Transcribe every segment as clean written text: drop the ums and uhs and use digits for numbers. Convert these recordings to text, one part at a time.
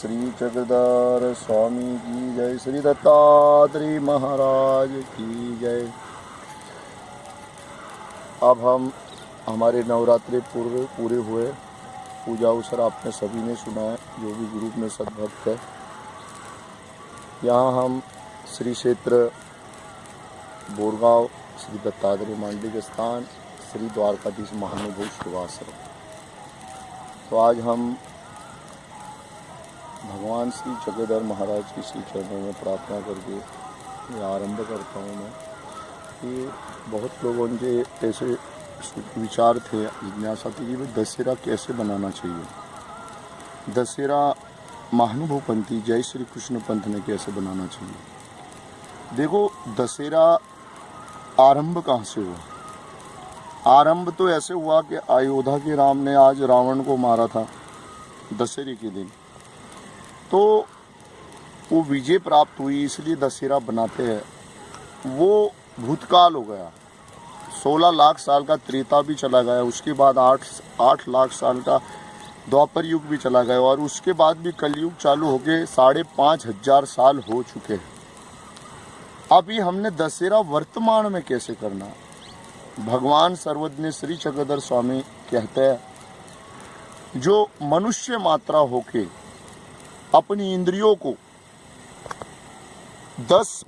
श्री चक्रधर स्वामी की जय, श्री दत्तात्रेय महाराज की जय। अब हम हमारे नवरात्रि पूरे हुए, पूजा अवसर आपने सभी ने सुना है, जो भी ग्रुप में सद्भक्त है। यहाँ हम श्री क्षेत्र बोरगांव श्री दत्तात्रेय मांडलिक स्थान श्री द्वारकाधीश महानुभव सेवाश्रम। तो आज हम भगवान श्री चक्रधर महाराज की श्री चरणों में प्रार्थना करके ये आरंभ करता हूँ मैं कि बहुत लोगों के ऐसे विचार थे, जिज्ञासा थी कि भाई दशहरा कैसे बनाना चाहिए, दशहरा महानुभव पंथी जय श्री कृष्ण पंथ ने कैसे बनाना चाहिए। देखो, दशहरा आरंभ कहाँ से हुआ? आरंभ तो ऐसे हुआ कि अयोध्या के राम ने आज रावण को मारा था दशहरे के दिन, तो वो विजय प्राप्त हुई, इसलिए दशहरा बनाते हैं। वो भूतकाल हो गया, 16 लाख साल का त्रेता भी चला गया, उसके बाद 8 लाख साल का द्वापर युग भी चला गया, और उसके बाद भी कलयुग चालू होके 5,500 साल हो चुके हैं। अभी हमने दशहरा वर्तमान में कैसे करना? भगवान सर्वज्ञ श्री चक्रधर स्वामी कहते हैं, जो मनुष्य मात्रा होके अपनी इंद्रियों को 10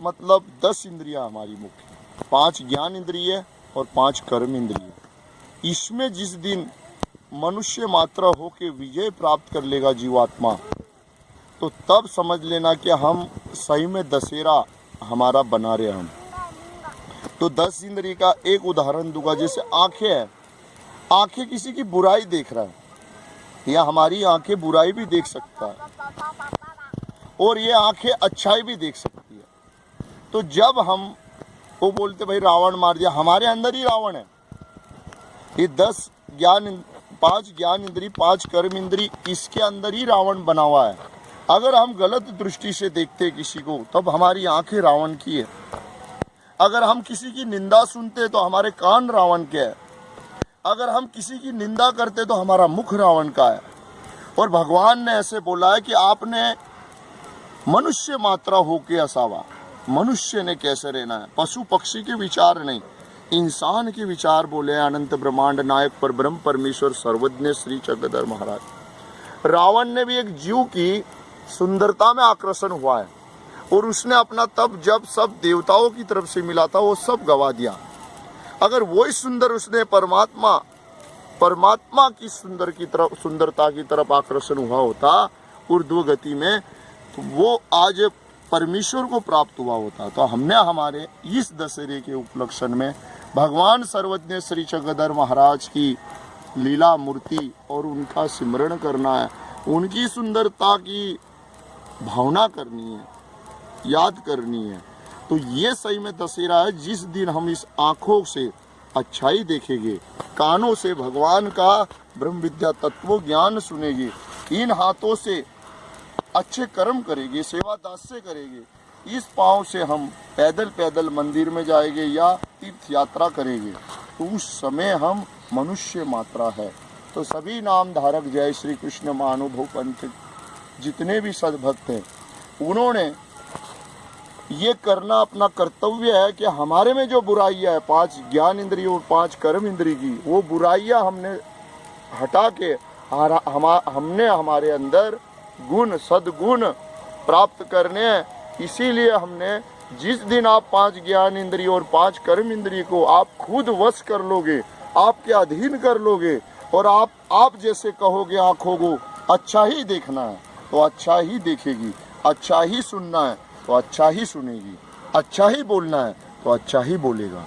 इंद्रियां हमारी मुख्य, 5 ज्ञान इंद्रिय और 5 कर्म इंद्रिय। इसमें जिस दिन मनुष्य मात्रा होके विजय प्राप्त कर लेगा जीवात्मा, तो तब समझ लेना कि हम सही में दशहरा हमारा बना रहे हम। तो 10 इंद्रिय का एक उदाहरण दूंगा। जैसे आंखें हैं, आंखें किसी की बुराई देख रहा है, या हमारी आंखें बुराई भी देख सकता है, और ये आंखें अच्छाई भी देख सकती है। तो जब हम वो बोलते भाई रावण मार दिया, हमारे अंदर ही रावण है। ये 5 ज्ञान इंद्री, 5 कर्म इंद्री, इसके अंदर ही रावण बना हुआ है। अगर हम गलत दृष्टि से देखते किसी को, तब हमारी आंखें रावण की है। अगर हम किसी की निंदा सुनते तो हमारे कान रावण के है। अगर हम किसी की निंदा करते तो हमारा मुख रावण का है। और भगवान ने ऐसे बोला है कि आपने मनुष्य मात्रा होके असावा, मनुष्य ने कैसे रहना है, पशु पक्षी के विचार नहीं, इंसान के विचार बोले अनंत ब्रह्मांड नायक पर ब्रह्म परमेश्वर सर्वज्ञ श्री चक्रधर महाराज। रावण ने भी एक जीव की सुंदरता में आकर्षण हुआ है, और उसने अपना तब जब सब देवताओं की तरफ से मिला था वो सब गवा दिया। अगर वही सुंदर उसने परमात्मा की सुंदरता की तरफ आकर्षण हुआ होता ऊर्ध्व गति में, तो वो आज परमेश्वर को प्राप्त हुआ होता। तो हमने हमारे इस दशहरे के उपलक्ष्य में भगवान सर्वज्ञ श्री चक्रधर महाराज की लीला मूर्ति और उनका सिमरण करना है, उनकी सुंदरता की भावना करनी है, याद करनी है। तो ये सही में दशहरा है, जिस दिन हम इस आँखों से अच्छाई देखेंगे, कानों से भगवान का ब्रह्म विद्या तत्व ज्ञान सुनेंगे, इन हाथों से अच्छे कर्म करेंगे, सेवा दास से करेंगे, इस पाँव से हम पैदल मंदिर में जाएंगे या तीर्थ यात्रा करेंगे, तो उस समय हम मनुष्य मात्रा है। तो सभी नाम धारक जय श्री कृष्ण महानुभव पंथ जितने भी सद्भक्त हैं, उन्होंने ये करना अपना कर्तव्य है कि हमारे में जो बुराइयां है, 5 ज्ञान इंद्रिय और 5 कर्म इंद्रिय की, वो बुराइयां हमने हटा के हमने हमारे अंदर गुण सद्गुण प्राप्त करने हैं। इसीलिए हमने जिस दिन आप 5 ज्ञान इंद्रिय और 5 कर्म इंद्रिय को आप खुद वश कर लोगे, आपके अधीन कर लोगे, और आप जैसे कहोगे आँखों को अच्छा ही देखना है तो अच्छा ही देखेगी, अच्छा ही सुनना है तो अच्छा ही सुनेगी, अच्छा ही बोलना है तो अच्छा ही बोलेगा।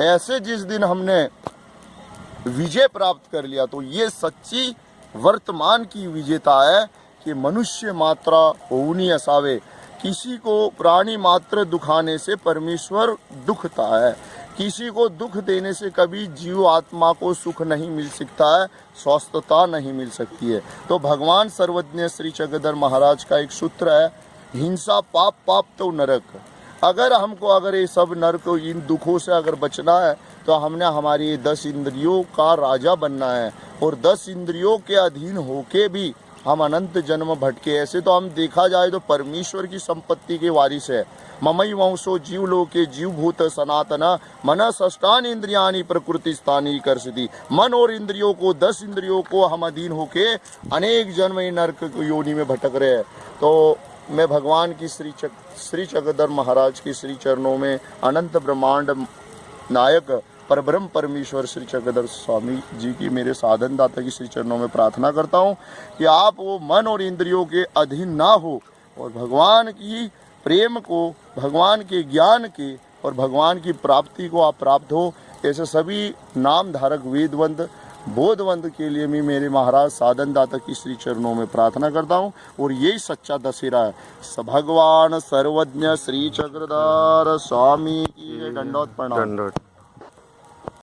ऐसे जिस दिन हमने विजय प्राप्त कर लिया, तो ये सच्ची वर्तमान की विजेता है कि मनुष्य मात्रा होनी असावे। किसी को प्राणी मात्र दुखाने से परमेश्वर दुखता है, किसी को दुख देने से कभी जीव आत्मा को सुख नहीं मिल सकता है, स्वस्थता नहीं मिल सकती है। तो भगवान सर्वज्ञ श्री चक्रधर महाराज का एक सूत्र है, हिंसा पाप तो नरक। अगर ये सब नरक, इन दुखों से अगर बचना है, तो हमने हमारी 10 इंद्रियों का राजा बनना है, और 10 इंद्रियों के अधीन होके भी हम अनंत जन्म भटके। ऐसे तो हम देखा जाए तो परमेश्वर की संपत्ति के वारिस है। ममई वंशो जीव लोके जीवभूत सनातन मन षष्टान इंद्रियानी प्रकृति स्थानी कर्षति। मन और इंद्रियों को 10 इंद्रियों को हम अधीन होके अनेक जन्म नरक योनि में भटक रहे हैं। तो मैं भगवान की श्री चक्रधर महाराज के श्री चरणों में अनंत ब्रह्मांड नायक परब्रह्म परमेश्वर श्री चक्रधर स्वामी जी की, मेरे साधन दाता की श्री चरणों में प्रार्थना करता हूँ कि आप वो मन और इंद्रियों के अधीन ना हो और भगवान की प्रेम को, भगवान के ज्ञान के और भगवान की प्राप्ति को आप प्राप्त हो। ऐसे सभी नाम धारक वेदवंत बोधवंत के लिए मैं मेरे महाराज साधन दाता की श्री चरणों में प्रार्थना करता हूँ। और यही सच्चा दशहरा है। भगवान सर्वज्ञ श्री चक्रधर स्वामी की दंडोत प्रणाम।